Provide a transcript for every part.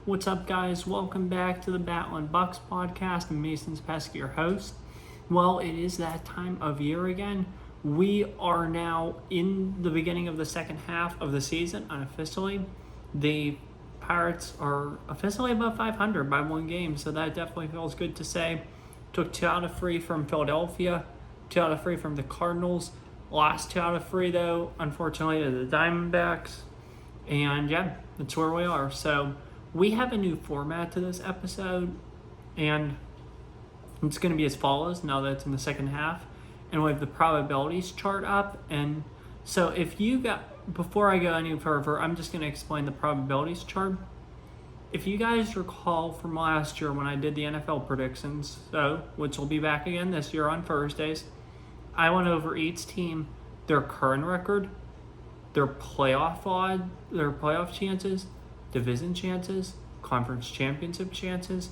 What's up, guys? Welcome back to the BATTLIN BUCS podcast. I'm Mason's Pesky, your host. Well, it is that time of year again. We are now in the beginning of the second half of the season unofficially. The Pirates are officially above 500 by one game, so that definitely feels good to say. Took 2 out of 3 from Philadelphia, 2 out of 3 from the Cardinals. Lost 2 out of 3, though, unfortunately, to the Diamondbacks. And yeah, that's where we are. So we have a new format to this episode, and it's going to be as follows now that it's in the second half. And we have the probabilities chart up. And so if you got, before I go any further, I'm just going to explain the probabilities chart. If you guys recall from last year when I did the NFL predictions, which will be back again this year on Thursdays, I went over each team, their current record, their playoff chances, division chances, conference championship chances,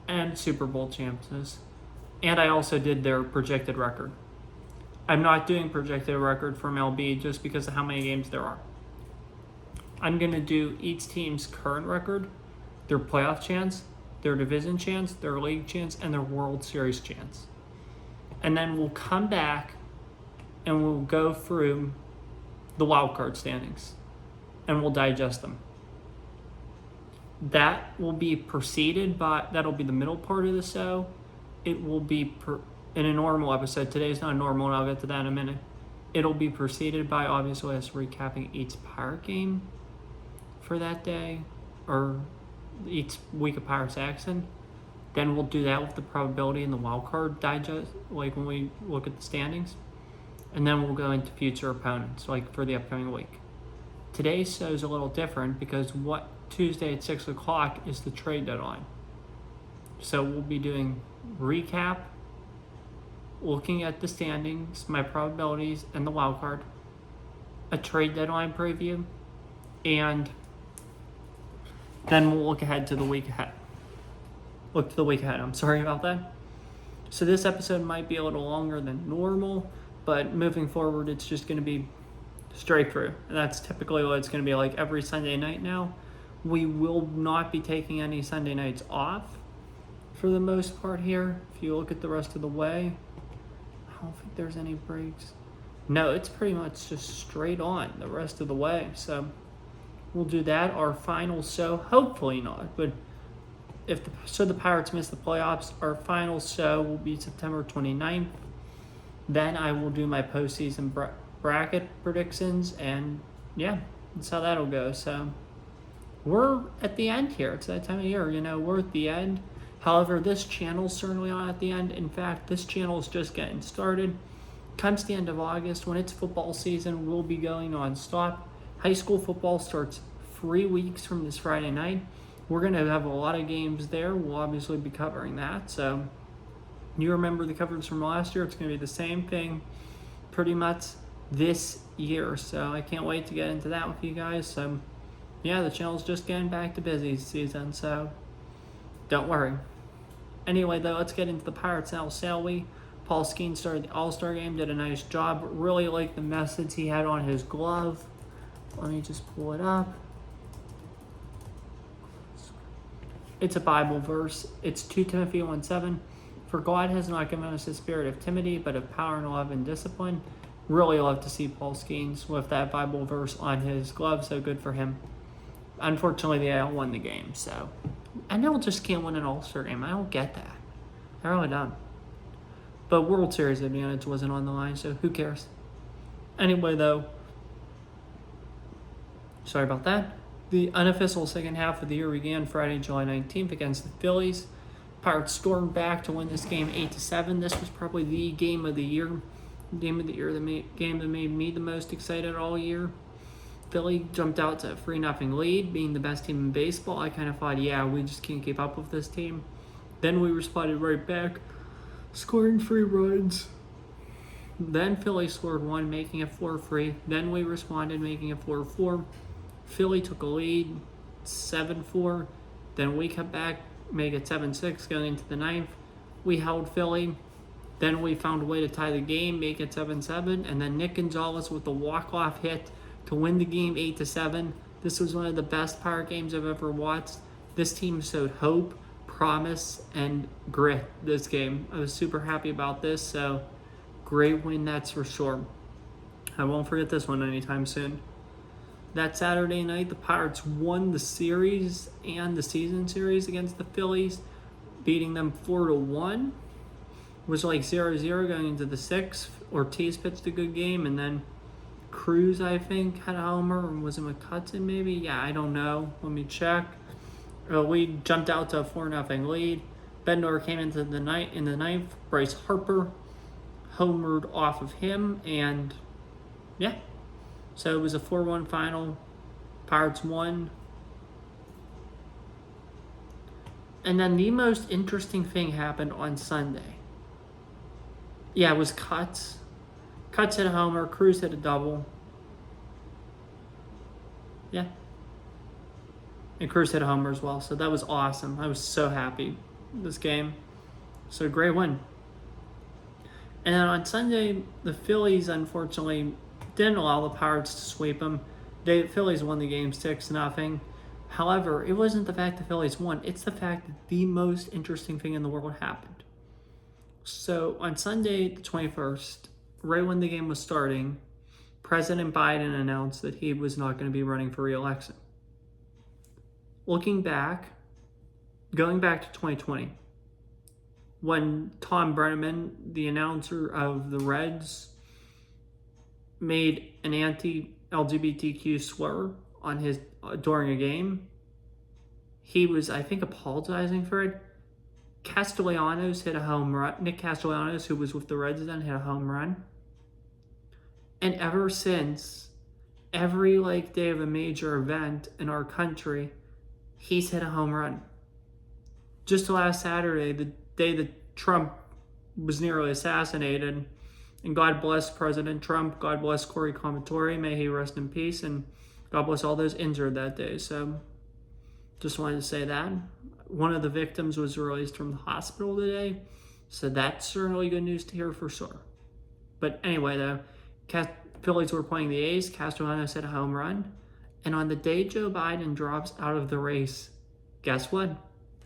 and Super Bowl chances. And I also did their projected record. I'm not doing projected record from LB just because of how many games there are. I'm going to do each team's current record, their playoff chance, their division chance, their league chance, and their World Series chance. And then we'll come back and we'll go through the wild card standings and we'll digest them. That will be preceded by, that'll be the middle part of the show. It will be in a normal episode. Today's not normal, and I'll get to that in a minute. It'll be preceded by, obviously, us recapping each Pirate game for that day, or each week of Pirates action. Then we'll do that with the probability and the wild card digest, like when we look at the standings. And then we'll go into future opponents, like for the upcoming week. Today's show is a little different because Tuesday at 6 o'clock is the trade deadline. So we'll be doing recap, looking at the standings, my probabilities, and the wild card, a trade deadline preview, and then we'll look ahead to the week ahead. I'm sorry about that. So this episode might be a little longer than normal, but moving forward, it's just going to be straight through. And that's typically what it's going to be like every Sunday night now. We will not be taking any Sunday nights off for the most part here. If you look at the rest of the way, I don't think there's any breaks. No, it's pretty much just straight on the rest of the way. So we'll do that. Our final show, hopefully not, but if the Pirates miss the playoffs, our final show will be September 29th. Then I will do my postseason bracket predictions, and yeah, that's how that'll go. So we're at the end here. It's that time of year, we're at the end. However, this channel's certainly not at the end. In fact, this channel is just getting started. Comes the end of August, when it's football season, we'll be going non-stop. High school football starts 3 weeks from this Friday night. We're going to have a lot of games there. We'll obviously be covering that. So you remember the coverage from last year. It's going to be the same thing pretty much this year. So I can't wait to get into that with you guys. So yeah, the channel's just getting back to busy season. So don't worry. Anyway, though, let's get into the Pirates now, shall we? Paul Skeens started the All-Star game, did a nice job. Really like the message he had on his glove. Let me just pull it up. It's a Bible verse. It's 2 Timothy 1:7. For God has not given us a spirit of timidity, but of power and love and discipline. Really love to see Paul Skeens with that Bible verse on his glove, so good for him. Unfortunately, they won the game, so I know just can't win an All-Star game. I don't get that. I really don't. But World Series advantage wasn't on the line, so who cares? Anyway, though, sorry about that. The unofficial second half of the year began Friday, July 19th against the Phillies. Pirates stormed back to win this game 8-7. This was probably the game of the year. Game that made me the most excited all year. Philly jumped out to a 3-0 lead, being the best team in baseball. I kind of thought, yeah, we just can't keep up with this team. Then we responded right back, scoring 3 runs. Then Philly scored 1, making it 4-3. Then we responded, making it 4-4. Philly took a lead, 7-4. Then we cut back, make it 7-6 going into the 9th. We held Philly. Then we found a way to tie the game, make it 7-7. And then Nick Gonzalez with the walk-off hit to win the game 8-7. This was one of the best Pirate games I've ever watched. This team showed hope, promise, and grit this game. I was super happy about this, so great win, that's for sure. I won't forget this one anytime soon. That Saturday night, the Pirates won the series and the season series against the Phillies, beating them 4-1. It was like 0-0 going into the sixth. Ortiz pitched a good game, and then Cruz, I think, had a homer. Or was it McCutcheon maybe? Yeah, I don't know. Let me check. We jumped out to a 4-0 lead. Bednar came into the ninth. Bryce Harper homered off of him, and yeah. So it was a 4-1 final. Pirates won. And then the most interesting thing happened on Sunday. Yeah, it was Cutts. Cutts hit a homer. Cruz hit a double. Yeah. And Cruz hit a homer as well. So that was awesome. I was so happy this game. So great win. And then on Sunday, the Phillies, unfortunately, didn't allow the Pirates to sweep them. The Phillies won the game 6-0. However, it wasn't the fact the Phillies won. It's the fact that the most interesting thing in the world happened. So on Sunday, the 21st, right when the game was starting, President Biden announced that he was not going to be running for re-election. Looking back, going back to 2020, when Tom Brenneman, the announcer of the Reds, made an anti-LGBTQ slur on his during a game, he was, I think, apologizing for it. Castellanos hit a home run. Nick Castellanos, who was with the Reds then, hit a home run. And ever since, every day of a major event in our country, he's hit a home run. Just last Saturday, the day that Trump was nearly assassinated, and God bless President Trump, God bless Corey Comatore, may he rest in peace, and God bless all those injured that day. So just wanted to say that. One of the victims was released from the hospital today, so that's certainly good news to hear for sure. But anyway, the Phillies were playing the A's. Castellanos hit a home run, and on the day Joe Biden drops out of the race, guess what?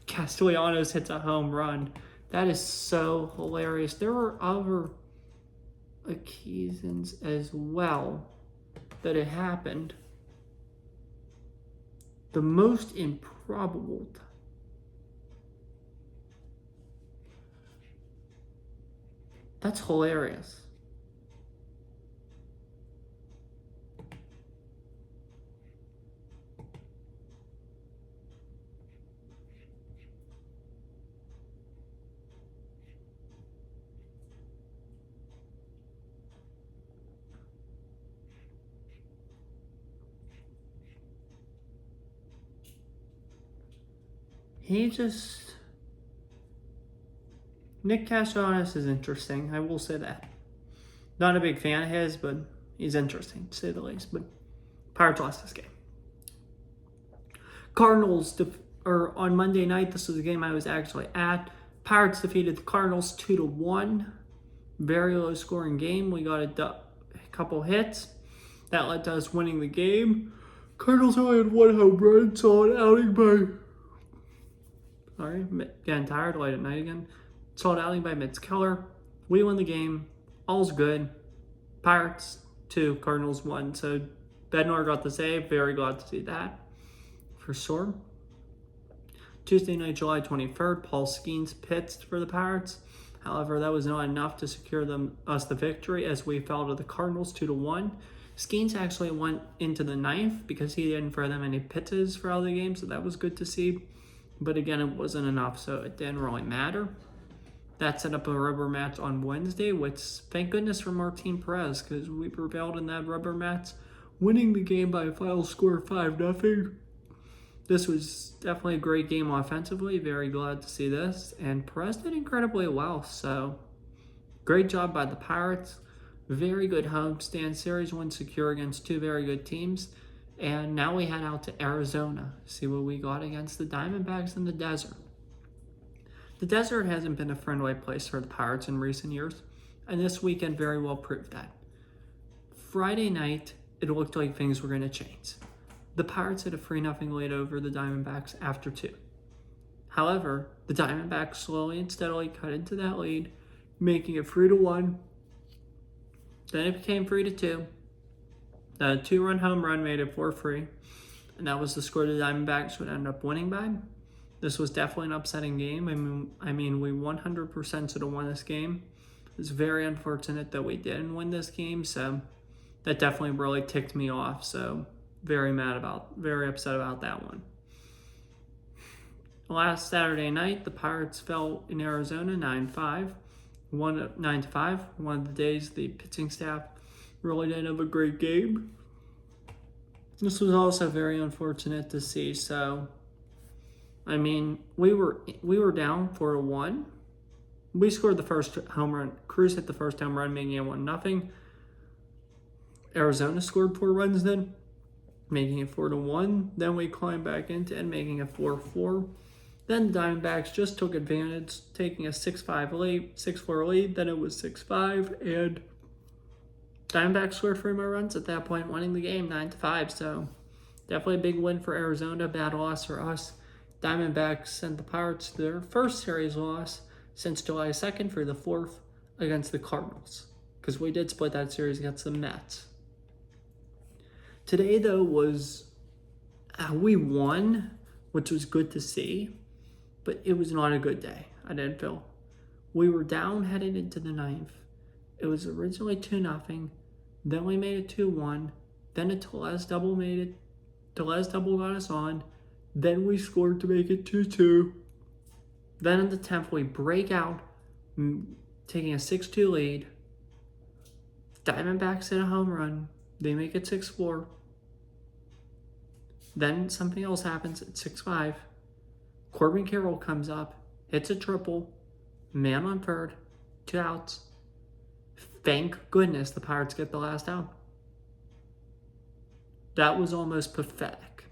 Castellanos hits a home run. That is so hilarious. There were other occasions as well that it happened. The most improbable. That's hilarious. Nick Castellanos is interesting, I will say that. Not a big fan of his, but he's interesting, to say the least. But Pirates lost this game. Cardinals, on Monday night, this was a game I was actually at. Pirates defeated the Cardinals 2-1. Very low scoring game. We got a couple hits. That led to us winning the game. Cardinals only had one home run, solid outing by... Sorry, getting tired late at night again. Solid outing by Mitch Keller. We won the game. All's good. Pirates 2, Cardinals 1. So Bednar got the save. Very glad to see that, for sure. Tuesday night, July 23rd, Paul Skeens pitched for the Pirates. However, that was not enough to secure us the victory as we fell to the Cardinals 2-1. Skeens actually went into the ninth because he didn't throw them any pitches throughout the game, so that was good to see. But again, it wasn't enough, so it didn't really matter. That set up a rubber match on Wednesday, which, thank goodness for Martin Perez, because we prevailed in that rubber match, winning the game by a final score of 5-0. This was definitely a great game offensively. Very glad to see this. And Perez did incredibly well, so great job by the Pirates. Very good homestand series win secure against two very good teams. And now we head out to Arizona, see what we got against the Diamondbacks in the desert. The desert hasn't been a friendly place for the Pirates in recent years, and this weekend very well proved that. Friday night, it looked like things were going to change. the Pirates had a 3-0 lead over the Diamondbacks after 2. However, the Diamondbacks slowly and steadily cut into that lead, making it 3-1. Then it became 3-2. Then a 2-run home run made it 4-3. And that was the score the Diamondbacks would end up winning by. This was definitely an upsetting game. I mean, we 100% should have won this game. It's very unfortunate that we didn't win this game, so that definitely really ticked me off. So very upset about that one. Last Saturday night, the Pirates fell in Arizona 9-5. 9-5. One of the days the pitching staff really didn't have a great game. This was also very unfortunate to see. So, I mean, we were down 4-1. We scored the first home run. Cruz hit the first home run, making it 1-0. Arizona scored 4 runs then, making it 4-1. Then we climbed back into it, making it 4-4. Then the Diamondbacks just took advantage, taking a 6-4 lead. Then it was 6-5, and Diamondbacks scored 3 more runs at that point, winning the game 9-5. So definitely a big win for Arizona, bad loss for us. Diamondbacks sent the Pirates their first series loss since July 2nd for the 4th against the Cardinals, because we did split that series against the Mets. Today, though, we won, which was good to see, but it was not a good day, I didn't feel. We were down headed into the 9th. It was originally 2-0. Then we made it 2-1. Then a Tellez double got us on. Then we scored to make it 2-2. Then in the 10th, we break out, taking a 6-2 lead. Diamondbacks hit a home run. They make it 6-4. Then something else happens at 6-5. Corbin Carroll comes up, hits a triple, man on third, 2 outs. Thank goodness the Pirates get the last out. That was almost pathetic.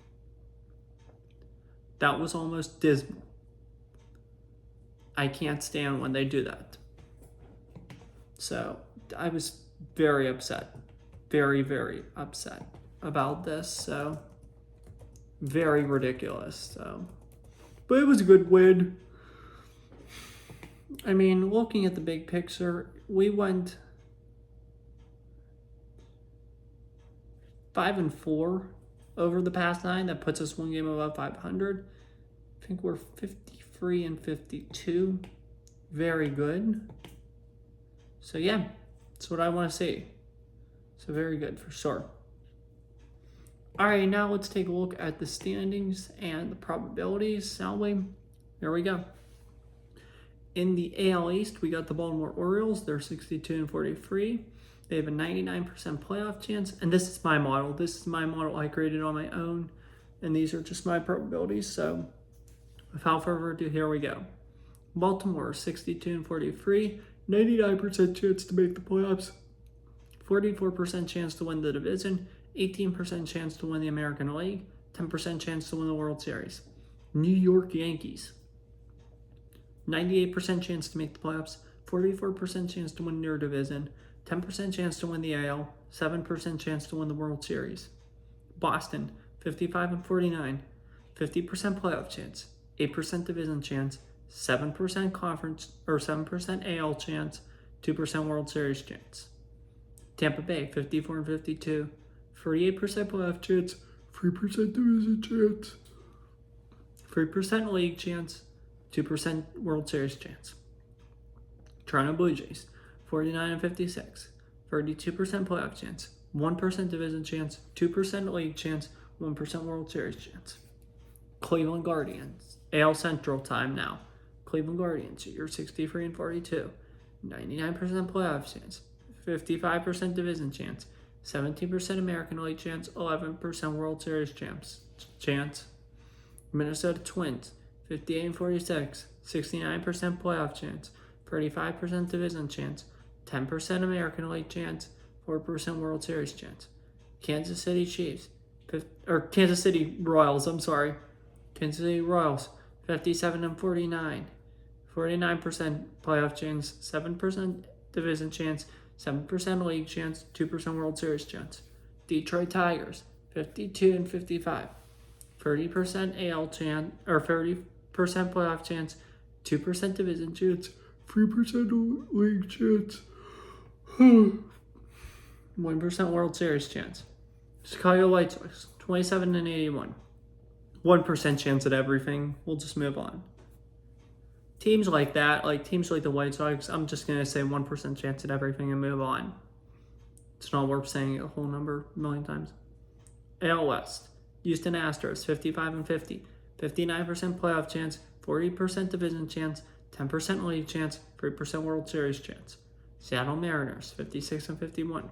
That was almost dismal. I can't stand when they do that. So I was very upset. Very, very upset about this. So very ridiculous. So, but it was a good win. I mean, looking at the big picture, we went 5-4 over the past 9. That puts us 1 game above 500. I think we're 53-52. Very good. So yeah, that's what I want to see. So very good for sure. All right, now let's take a look at the standings and the probabilities, shall we? Here we go. In the AL East, we got the Baltimore Orioles. They're 62-43. They have a 99% playoff chance. And this is my model. This is my model I created on my own. And these are just my probabilities. So without further ado, here we go. Baltimore, 62-43. 99% chance to make the playoffs. 44% chance to win the division. 18% chance to win the American League. 10% chance to win the World Series. New York Yankees. 98% chance to make the playoffs. 44% chance to win their division. 10% chance to win the AL. 7% chance to win the World Series. Boston, 55-49. 50% playoff chance. 8% division chance. 7% conference or 7% AL chance. 2% World Series chance. Tampa Bay, 54-52. 48% playoff chance. 3% division chance. 3% league chance. 2% World Series chance. Toronto Blue Jays, 49-56. 32% playoff chance. 1% division chance. 2% league chance. 1% World Series chance. Cleveland Guardians, AL Central time now. Cleveland Guardians, you're 63-42. 99% playoff chance. 55% division chance. 17% American League chance. 11% World Series chance. Minnesota Twins, 58-46. 69% playoff chance. 35% division chance. 10% American League chance. 4% World Series chance. Kansas City Royals, Kansas City Royals, 57-49. 49% playoff chance, 7% division chance, 7% league chance, 2% World Series chance. Detroit Tigers, 52 and 55. 30% AL chance, or 30% playoff chance, 2% division chance, 3% league chance, 1% World Series chance. Chicago White Sox, 27 and 81. 1% chance at everything. We'll just move on. Teams like that, like teams like the White Sox, I'm just going to say 1% chance at everything and move on. It's not worth saying a whole number a million times. AL West, Houston Astros, 55 and 50. 59% playoff chance, 40% division chance, 10% league chance, 3% World Series chance. Seattle Mariners, 56 and 51.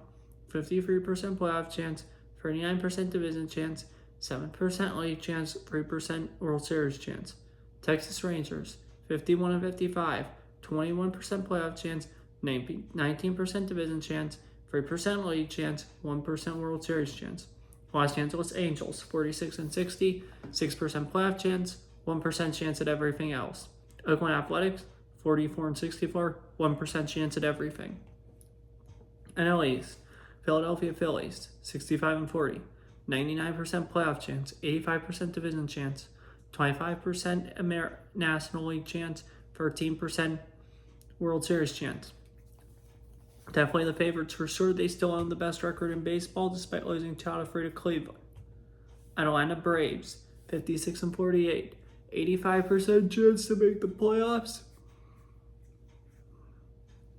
53% playoff chance, 39% division chance, 7% league chance, 3% World Series chance. Texas Rangers, 51 and 55, 21% playoff chance, 19% division chance, 3% league chance, 1% World Series chance. Los Angeles Angels, 46 and 60, 6% playoff chance, 1% chance at everything else. Oakland Athletics, 44 and 64, 1% chance at everything. NL East, Philadelphia Phillies, 65 and 40, 99% playoff chance, 85% division chance, 25% National League chance, 13% World Series chance. Definitely the favorites for sure. They still own the best record in baseball despite losing 2 out of 3 to Cleveland. Atlanta Braves, 56 and 48, 85% chance to make the playoffs,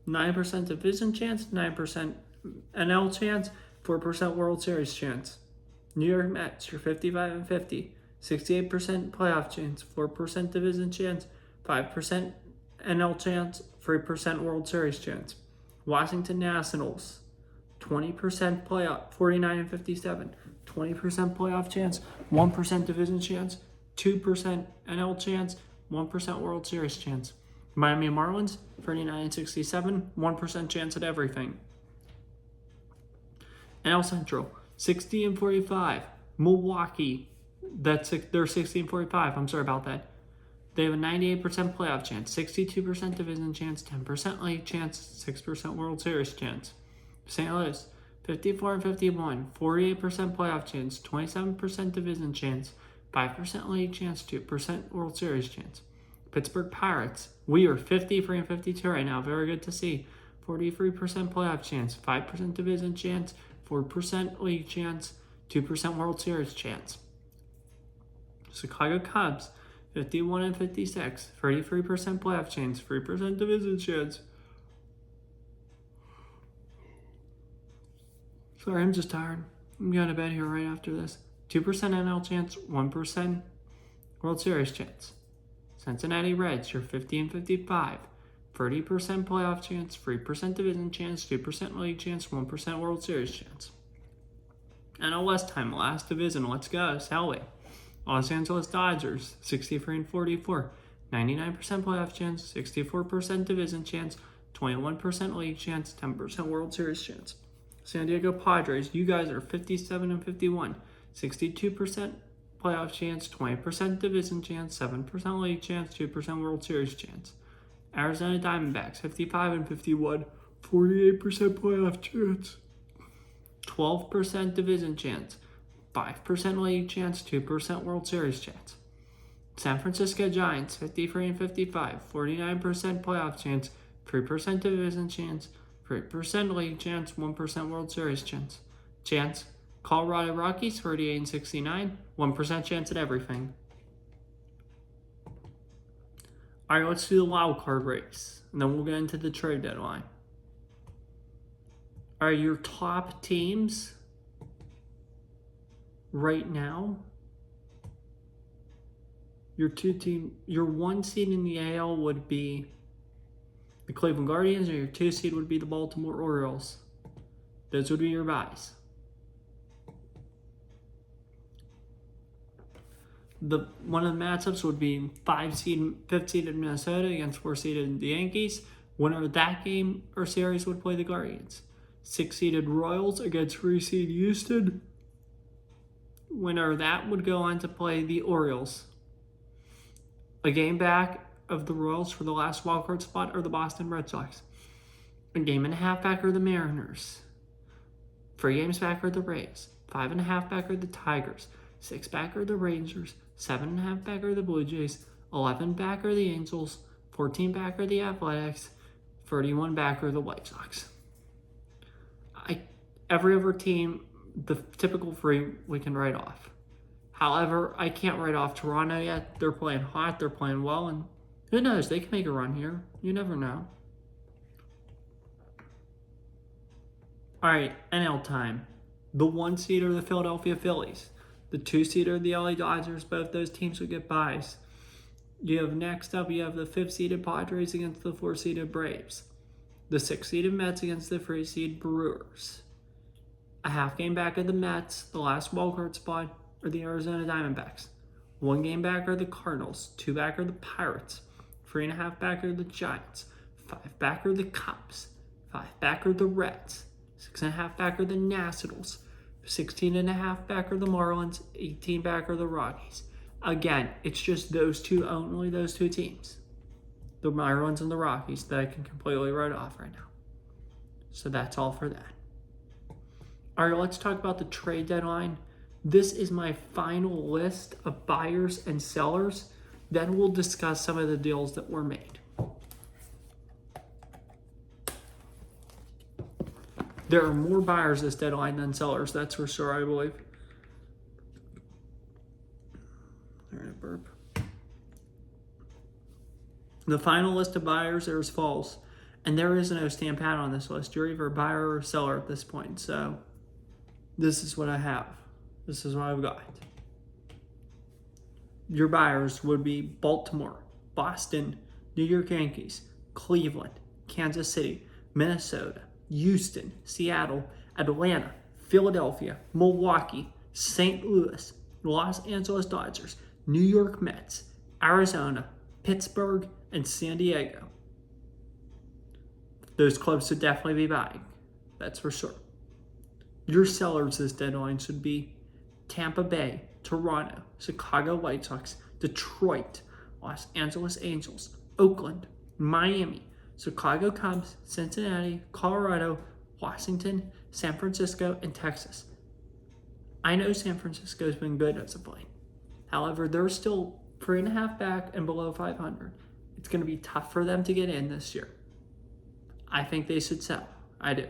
9% division chance, 9% NL chance, 4% World Series chance. New York Mets, you're 55 and 50, 68% playoff chance, 4% division chance, 5% NL chance, 3% World Series chance. Washington Nationals, 20% playoff, 49 and 57, 20% playoff chance, 1% division chance, 2% NL chance, 1% World Series chance. Miami Marlins, 39 and 67, 1% chance at everything. NL Central, 60 and 45. Milwaukee, they're 60 and 45. I'm sorry about that. They have a 98% playoff chance, 62% division chance, 10% league chance, 6% World Series chance. St. Louis, 54 and 51, 48% playoff chance, 27% division chance, 5% league chance, 2% World Series chance. Pittsburgh Pirates, we are 53 and 52 right now. Very good to see. 43% playoff chance, 5% division chance, 4% league chance, 2% World Series chance. Chicago Cubs, 51 and 56, 33% playoff chance, 3% division chance. Sorry, I'm just tired. I'm going to bed here right after this. 2% NL chance, 1% World Series chance. Cincinnati Reds, you're 50 and 55, 30% playoff chance, 3% division chance, 2% league chance, 1% World Series chance. NL West time, last division. Let's go, Selby. Los Angeles Dodgers, 63 and 44, 99% playoff chance, 64% division chance, 21% league chance, 10% World Series chance. San Diego Padres, you guys are 57 and 51, 62% playoff chance, 20% division chance, 7% league chance, 2% World Series chance. Arizona Diamondbacks, 55 and 51, 48% playoff chance, 12% division chance, 5% league chance, 2% World Series chance. San Francisco Giants, 53 and 55, 49% playoff chance, 3% division chance, 3% league chance, 1% World Series chance. Colorado Rockies, 38 and 69, 1% chance at everything. All right, let's do the wild card race, and then we'll get into the trade deadline. All right, your top teams right now, your 1 seed in the AL would be the Cleveland Guardians, and your 2 seed would be the Baltimore Orioles. Those would be your buys. One of the matchups would be 5 seeded Minnesota against 4 seeded the Yankees. Winner of that game or series would play the Guardians. 6 seeded Royals against 3 seed Houston. Winner of that would go on to play the Orioles. A game back of the Royals for the last wildcard spot are the Boston Red Sox. A game and a half back are the Mariners. 3 games back are the Rays. 5.5 back are the Tigers, 6 back are the Rangers, 7.5 back are the Blue Jays, 11 back are the Angels, 14 back are the Athletics, 31 back are the White Sox. Every other team, the typical 3 we can write off. However, I can't write off Toronto yet. They're playing hot, they're playing well, and who knows, they can make a run here. You never know. All right, NL time. The 1 seed are the Philadelphia Phillies. The 2 seed are the LA Dodgers. Both those teams will get byes. Next up, you have the 5th seeded Padres against the 4th seeded Braves. The 6th seeded Mets against the 3rd seed Brewers. A half game back of the Mets, the last wildcard spot, are the Arizona Diamondbacks. 1 game back are the Cardinals. 2 back are the Pirates. 3.5 back are the Giants. 5 back are the Cubs. 5 back are the Reds. 6.5 back are the Nationals. 16.5 back are the Marlins. 18 back are the Rockies. Again, it's just only those two teams, the Marlins and the Rockies, that I can completely write off right now. So that's all for that. All right, let's talk about the trade deadline. This is my final list of buyers and sellers. Then we'll discuss some of the deals that were made. There are more buyers this deadline than sellers, that's for sure, I believe. All right, burp. The final list of buyers are as follows. And there is no stamp pad on this list. You're either a buyer or a seller at this point. So this is what I have. This is what I've got. Your buyers would be Baltimore, Boston, New York Yankees, Cleveland, Kansas City, Minnesota, Houston, Seattle, Atlanta, Philadelphia, Milwaukee, St. Louis, Los Angeles Dodgers, New York Mets, Arizona, Pittsburgh, and San Diego. Those clubs should definitely be buying. That's for sure. Your sellers this deadline should be Tampa Bay, Toronto, Chicago White Sox, Detroit, Los Angeles Angels, Oakland, Miami, Chicago Cubs, Cincinnati, Colorado, Washington, San Francisco, and Texas. I know San Francisco's been good as of late. However, they're still 3.5 back and below 500. It's going to be tough for them to get in this year. I think they should sell. I do.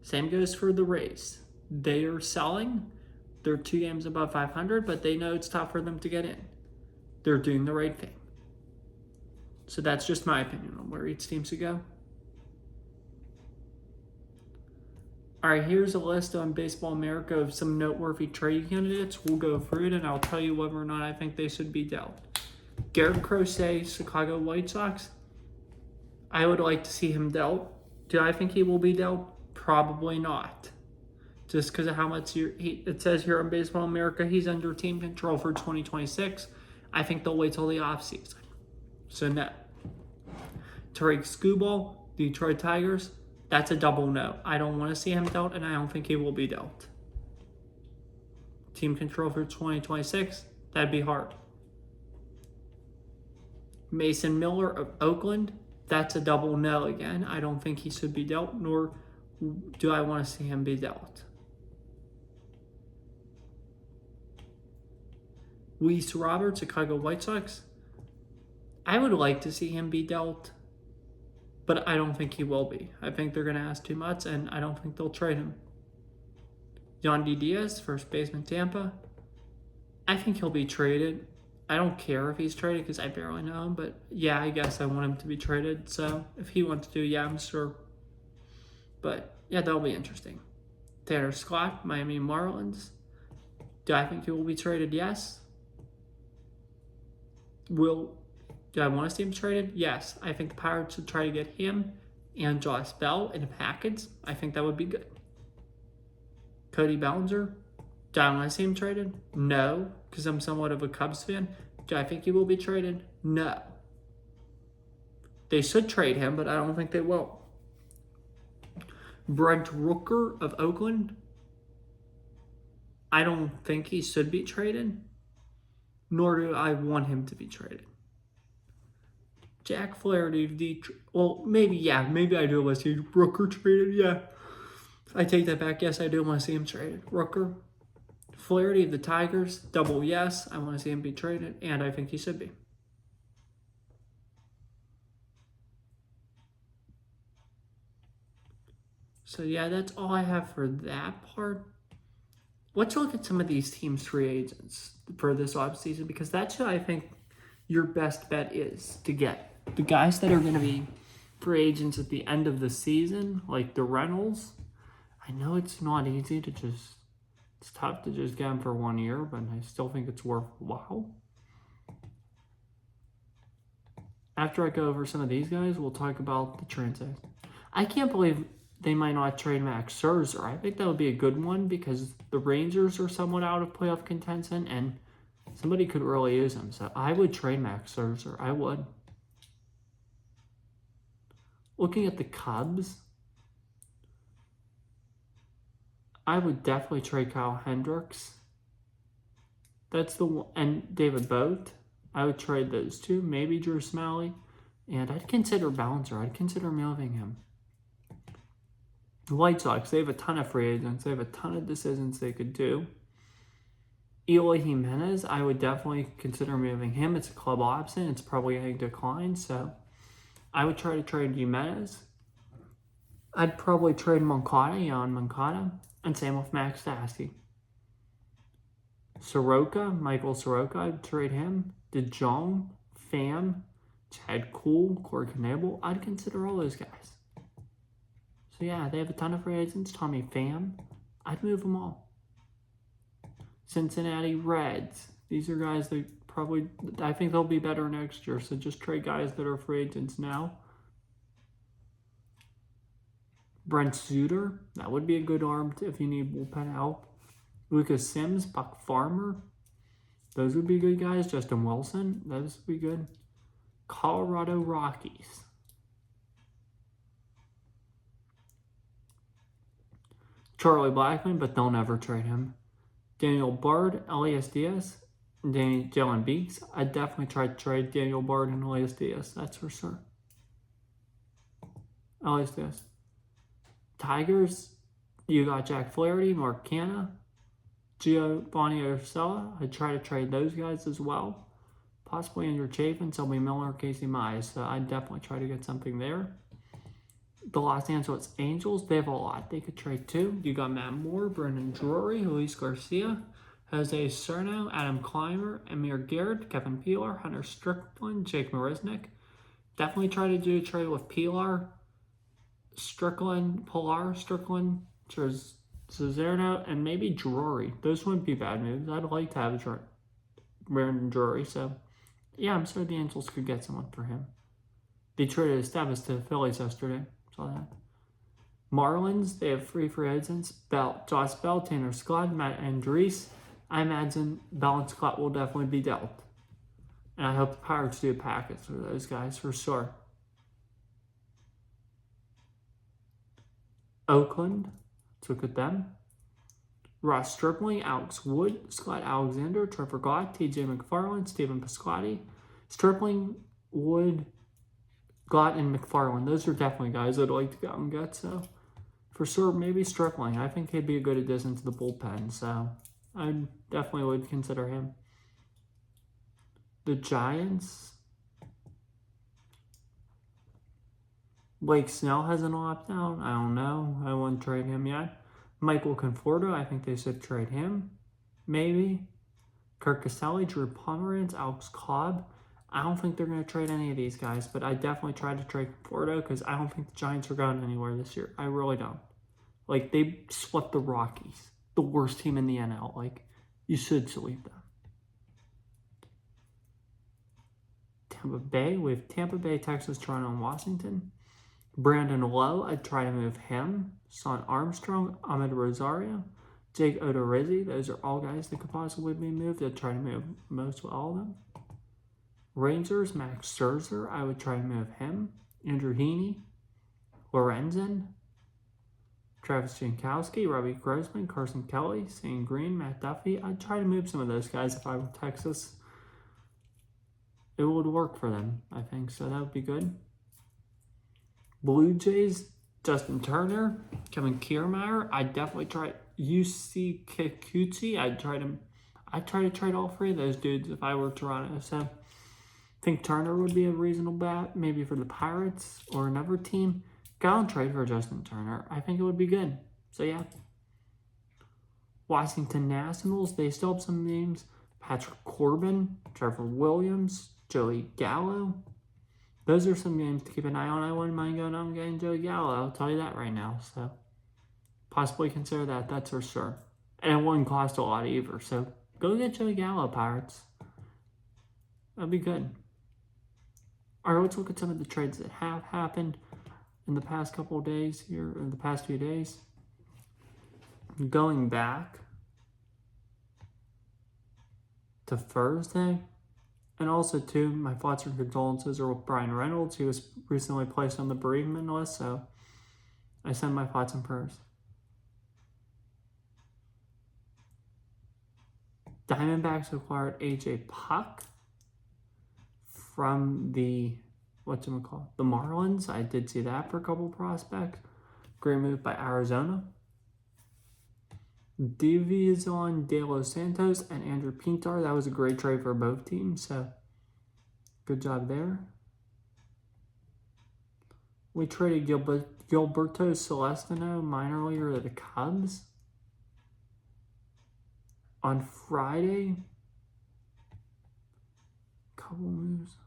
Same goes for the Rays. They are selling. They're 2 games above 500, but they know it's tough for them to get in. They're doing the right thing. So that's just my opinion on where each team should go. All right, here's a list on Baseball America of some noteworthy trade candidates. We'll go through it, and I'll tell you whether or not I think they should be dealt. Garrett Crochet, Chicago White Sox. I would like to see him dealt. Do I think he will be dealt? Probably not. Just because of how much it says here on Baseball America, he's under team control for 2026. I think they'll wait till the offseason. So no. Tariq Skubal, Detroit Tigers. That's a double no. I don't want to see him dealt, and I don't think he will be dealt. Team control for 2026, that'd be hard. Mason Miller of Oakland, that's a double no again. I don't think he should be dealt, nor do I want to see him be dealt. Luis Roberts, Chicago White Sox. I would like to see him be dealt, but I don't think he will be. I think they're going to ask too much, and I don't think they'll trade him. Yandy Diaz, first baseman, Tampa. I think he'll be traded. I don't care if he's traded because I barely know him, but yeah, I guess I want him to be traded. So if he wants to, yeah, I'm sure. But yeah, that'll be interesting. Tanner Scott, Miami Marlins. Do I think he will be traded? Yes. Do I want to see him traded? Yes. I think the Pirates should try to get him and Josh Bell in a package. I think that would be good. Cody Bellinger. Do I want to see him traded? No, because I'm somewhat of a Cubs fan. Do I think he will be traded? No. They should trade him, but I don't think they will. Brent Rooker of Oakland. I don't think he should be traded, nor do I want him to be traded. Jack Flaherty of Detroit. Well, maybe I do want to see Rooker traded, yeah. I take that back. Yes, I do want to see him traded. Rooker, Flaherty of the Tigers, double yes. I want to see him be traded, and I think he should be. So, yeah, that's all I have for that part. Let's look at some of these teams' free agents for this offseason, because that's who I think your best bet is to get. The guys that are going to be free agents at the end of the season, like the Reynolds. I know it's not easy to just, it's tough to just get them for 1 year, but I still think it's worthwhile. After I go over some of these guys, we'll talk about the transactions. I can't believe they might not trade Max Scherzer. I think that would be a good one because the Rangers are somewhat out of playoff contention and somebody could really use him. So I would trade Max Scherzer. I would. Looking at the Cubs, I would definitely trade Kyle Hendricks. That's the one. And David Bote. I would trade those two. Maybe Drew Smalley. And I'd consider Bouncer. I'd consider moving him. The White Sox, they have a ton of free agents. They have a ton of decisions they could do. Eloy Jimenez, I would definitely consider moving him. It's a club option. It's probably going to decline. So I would try to trade Jimenez. I'd probably trade Moncada, and same with Max Stassi. Michael Soroka, I'd trade him. DeJong, Pham, Chad Kuhl, Corey Knebel, I'd consider all those guys. So yeah, they have a ton of free agents. Tommy Pham, I'd move them all. Cincinnati Reds, these are guys that probably, I think they'll be better next year. So just trade guys that are free agents now. Brent Suter, that would be a good arm if you need bullpen help. Lucas Sims, Buck Farmer, those would be good guys. Justin Wilson, those would be good. Colorado Rockies. Charlie Blackmon, but they'll never trade him. Daniel Bard, Elias Diaz, Jalen Beeks. I'd definitely try to trade Daniel Bard and Elias Diaz, that's for sure. Elias Diaz. Tigers, you got Jack Flaherty, Mark Canha, Giovanni Urshela. I'd try to trade those guys as well. Possibly Andrew Chafin, Selby Miller, Casey Mize. So I'd definitely try to get something there. The Los Angeles Angels, they have a lot they could trade too. You got Matt Moore, Brendan Drury, Luis Garcia, Jose Serrano, Adam Clymer, Amir Garrett, Kevin Pillar, Hunter Strickland, Jake Marisnick. Definitely try to do a trade with Pillar, Strickland, Serrano, and maybe Drury. Those wouldn't be bad moves. I'd like to have a Brendan Drury. So yeah, I'm sure the Angels could get someone for him. They traded Esteves to the Phillies yesterday. Saw that. Marlins, they have free agents. Josh Bell, Tanner Scott, Matt Andriese. I imagine Bell and Scott will definitely be dealt. And I hope the Pirates do a package for those guys for sure. Oakland, let's look at them. Ross Stripling, Alex Wood, Scott Alexander, Trevor Gott, TJ McFarland, Stephen Piscotty. Stripling, Wood, Gott, and McFarland. Those are definitely guys I'd like to go and get. So for sure, maybe Stripling. I think he'd be a good addition to the bullpen. So I definitely would consider him. The Giants. Blake Snell has an opt-out. I don't know. I wouldn't trade him yet. Michael Conforto, I think they should trade him. Maybe. Kirk Caselli, Drew Pomeranz, Alex Cobb. I don't think they're going to trade any of these guys, but I definitely try to trade Conforto because I don't think the Giants are going anywhere this year. I really don't. Like, they swept the Rockies, the worst team in the NL. Like, you should sweep them. Tampa Bay, we have Tampa Bay, Texas, Toronto, and Washington. Brandon Lowe, I'd try to move him. Son Armstrong, Ahmed Rosario, Jake Odorizzi. Those are all guys that could possibly be moved. I'd try to move most of all of them. Rangers, Max Scherzer, I would try to move him. Andrew Heaney, Lorenzen, Travis Jankowski, Robbie Grossman, Carson Kelly, Shane Green, Matt Duffy. I'd try to move some of those guys if I were Texas. It would work for them, I think, so that would be good. Blue Jays, Justin Turner, Kevin Kiermaier. I definitely tried UC Kikuchi. I'd try to trade all three of those dudes if I were Toronto. So I think Turner would be a reasonable bet, maybe for the Pirates or another team. Go and trade for Justin Turner. I think it would be good. So yeah. Washington Nationals, they still have some names. Patrick Corbin, Trevor Williams, Joey Gallo. Those are some names to keep an eye on. I wouldn't mind going out and getting Joey Gallo. I'll tell you that right now. So possibly consider that. That's for sure. And it wouldn't cost a lot either. So go get Joey Gallo, Pirates. That'd be good. All right, let's look at some of the trades that have happened in the past couple of days here, in the past few days. Going back to Thursday, and also too, my thoughts and condolences are with Brian Reynolds. He was recently placed on the bereavement list, so I send my thoughts and prayers. Diamondbacks acquired AJ Puck from the the Marlins. I did see that for a couple prospects. Great move by Arizona. Divizon De Los Santos and Andrew Pintar. That was a great trade for both teams, so good job there. We traded Gilberto Celestino minor leaguer to the Cubs on Friday. Couple moves.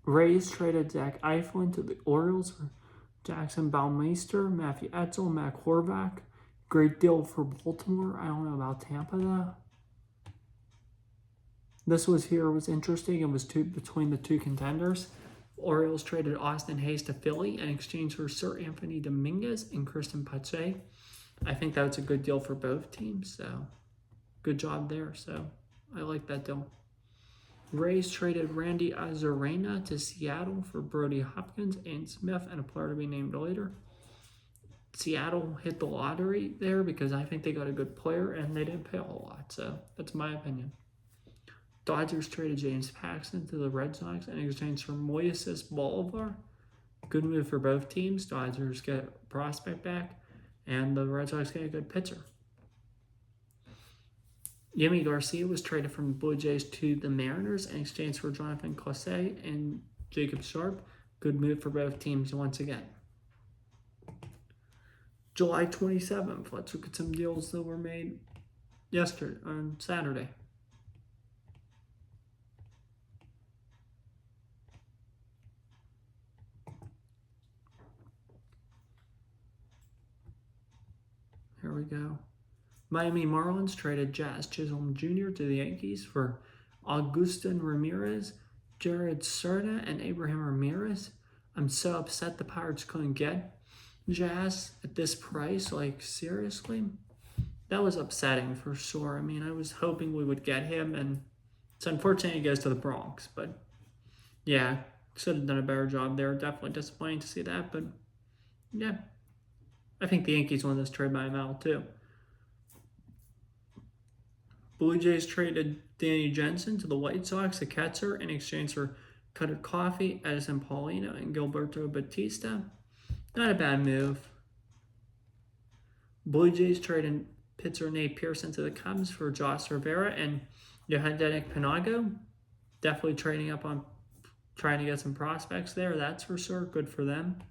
Rays traded Zach Eflin to the Orioles for Jackson Baumeister, Matthew Etzel, Matt Horvath. Great deal for Baltimore. I don't know about Tampa though. This was interesting. It was between the two contenders. Orioles traded Austin Hayes to Philly in exchange for Sir Anthony Dominguez and Kristen Pache. I think that's a good deal for both teams. So good job there. So I like that deal. Rays traded Randy Arozarena to Seattle for Brody Hopkins and Smith and a player to be named later. Seattle hit the lottery there because I think they got a good player and they didn't pay a whole lot. So that's my opinion. Dodgers traded James Paxton to the Red Sox in exchange for Moises Bolivar. Good move for both teams. Dodgers get a prospect back and the Red Sox get a good pitcher. Yimi Garcia was traded from the Blue Jays to the Mariners in exchange for Jonathan Clase and Jacob Sharp. Good move for both teams once again. July 27th, let's look at some deals that were made on Saturday. Here we go. Miami Marlins traded Jazz Chisholm Jr. to the Yankees for Augustin Ramirez, Jared Serna, and Abraham Ramirez. I'm so upset the Pirates couldn't get Jazz at this price. Like, seriously? That was upsetting for sure. I mean, I was hoping we would get him, and it's unfortunate he goes to the Bronx. But, yeah, should have done a better job there. Definitely disappointing to see that, but, yeah. I think the Yankees won this trade by a mile, too. Blue Jays traded Danny Jensen to the White Sox, a catcher, in exchange for Cutter Coffey, Edison Paulino, and Gilberto Batista. Not a bad move. Blue Jays traded pitcher Nate Pearson to the Cubs for Josh Rivera and Yohandenik Panago. Definitely trading up on trying to get some prospects there, that's for sure. Good for them.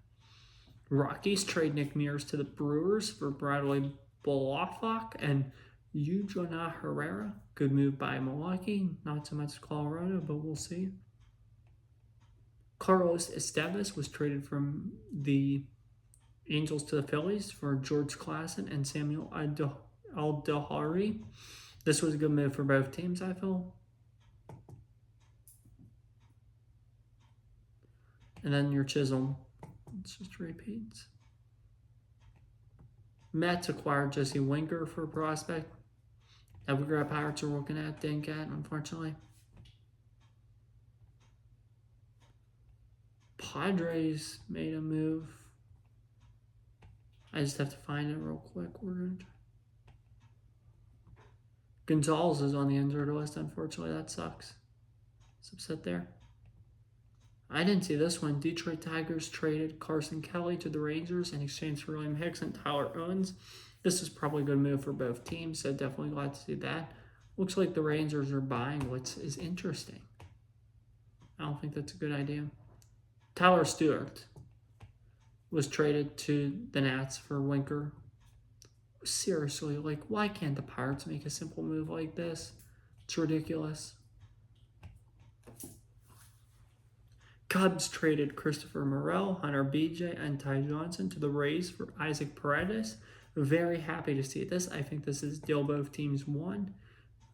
Rockies trade Nick Mears to the Brewers for Bradley Bolofak and Eugenia Herrera. Good move by Milwaukee. Not so much Colorado, but we'll see. Carlos Estevez was traded from the Angels to the Phillies for George Klassen and Samuel Aldahari. This was a good move for both teams, I feel. And then your Chisholm. It's just repeats. Mets acquired Jesse Winker for a prospect. that we got Pirates are looking at, didn't get, unfortunately. Padres made a move. I just have to find it real quick. Gonzalez is on the injured list, unfortunately. That sucks. It's upset there. I didn't see this one. Detroit Tigers traded Carson Kelly to the Rangers in exchange for William Hicks and Tyler Owens. This is probably a good move for both teams, so definitely glad to see that. Looks like the Rangers are buying, which is interesting. I don't think that's a good idea. Tyler Stewart was traded to the Nats for Winker. Seriously, like, why can't the Pirates make a simple move like this? It's ridiculous. Cubs traded Christopher Morel, Hunter BJ, and Ty Johnson to the Rays for Isaac Paredes. Very happy to see this. I think this is deal both teams won.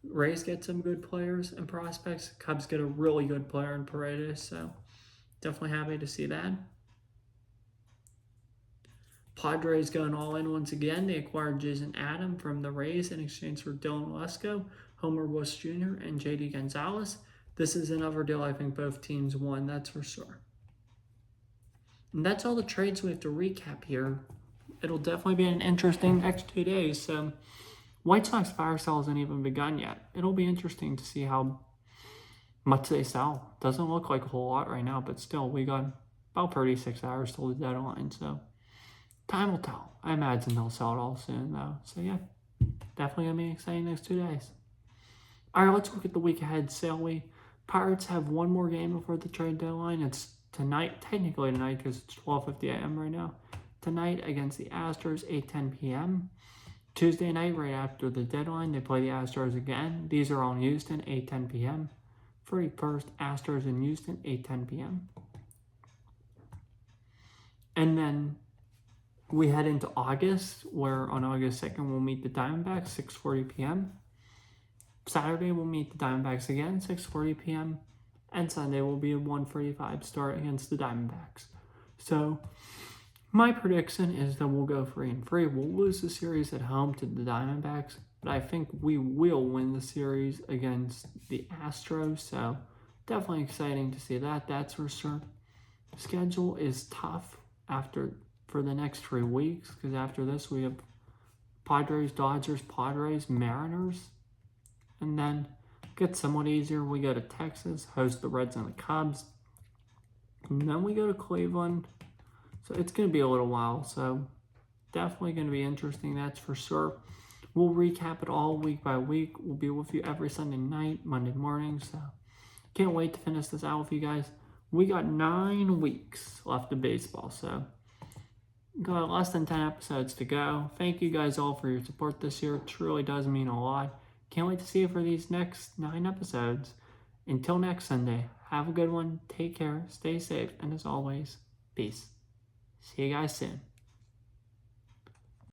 Rays get some good players and prospects. Cubs get a really good player in Paredes, so definitely happy to see that. Padres going all in once again. They acquired Jason Adam from the Rays in exchange for Dylan Lesko, Homer Bush Jr., and JD Gonzalez. This is another deal I think both teams won, that's for sure. And that's all the trades we have to recap here. It'll definitely be an interesting next 2 days. So White Sox fire sale hasn't even begun yet. It'll be interesting to see how much they sell. Doesn't look like a whole lot right now, but still, we got about 36 hours till the deadline. So time will tell. I imagine they'll sell it all soon, though. So yeah, definitely going to be exciting next 2 days. All right, let's look at the week ahead, shall we? Pirates have one more game before the trade deadline. It's tonight, technically tonight, because it's 12:50 a.m. right now. Tonight against the Astros, 8:10 p.m. Tuesday night, right after the deadline, they play the Astros again. These are all in Houston, 8:10 p.m. 31st, Astros in Houston, 8:10 p.m. And then we head into August, where on August 2nd, we'll meet the Diamondbacks, 6:40 p.m. Saturday, we'll meet the Diamondbacks again, 6:40 p.m. And Sunday will be a 1:45 start against the Diamondbacks. So my prediction is that we'll go 3-3. We'll lose the series at home to the Diamondbacks, but I think we will win the series against the Astros. So definitely exciting to see that. That's for sure. Schedule is tough for the next 3 weeks, because after this we have Padres, Dodgers, Padres, Mariners. And then gets somewhat easier. We go to Texas, host the Reds and the Cubs. And then we go to Cleveland. So it's going to be a little while. So definitely going to be interesting, that's for sure. We'll recap it all week by week. We'll be with you every Sunday night, Monday morning. So can't wait to finish this out with you guys. We got 9 weeks left of baseball. So got less than 10 episodes to go. Thank you guys all for your support this year. It truly does mean a lot. Can't wait to see you for these next 9 episodes. Until next Sunday, have a good one. Take care. Stay safe. And as always, peace. See you guys soon.